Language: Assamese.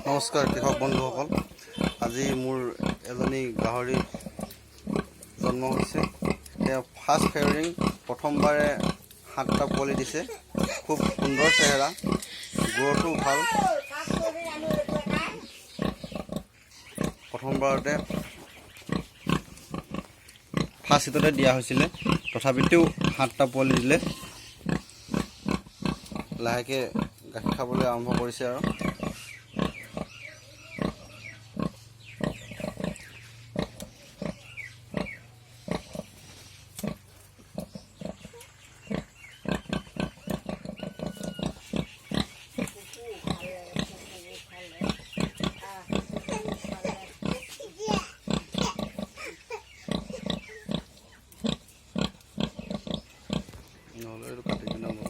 নমস্কাৰ কৃষক বন্ধুসকল। আজি মোৰ এজনী গাহৰি জন্ম হৈছে। তেওঁ ফাৰ্ষ্ট ফেয়াৰিং, প্ৰথমবাৰে 7টা পোৱালি দিছে। খুব সুন্দৰ চেহেৰা, গ্ৰথো ভাল। প্ৰথমবাৰতে ফাৰ্ষ্ট হিটতে দিয়া হৈছিলে, তথাপিতো 7টা পোৱালি দিলে। লাহেকৈ গাখীৰ খাবলৈ আৰম্ভ কৰিছে আৰু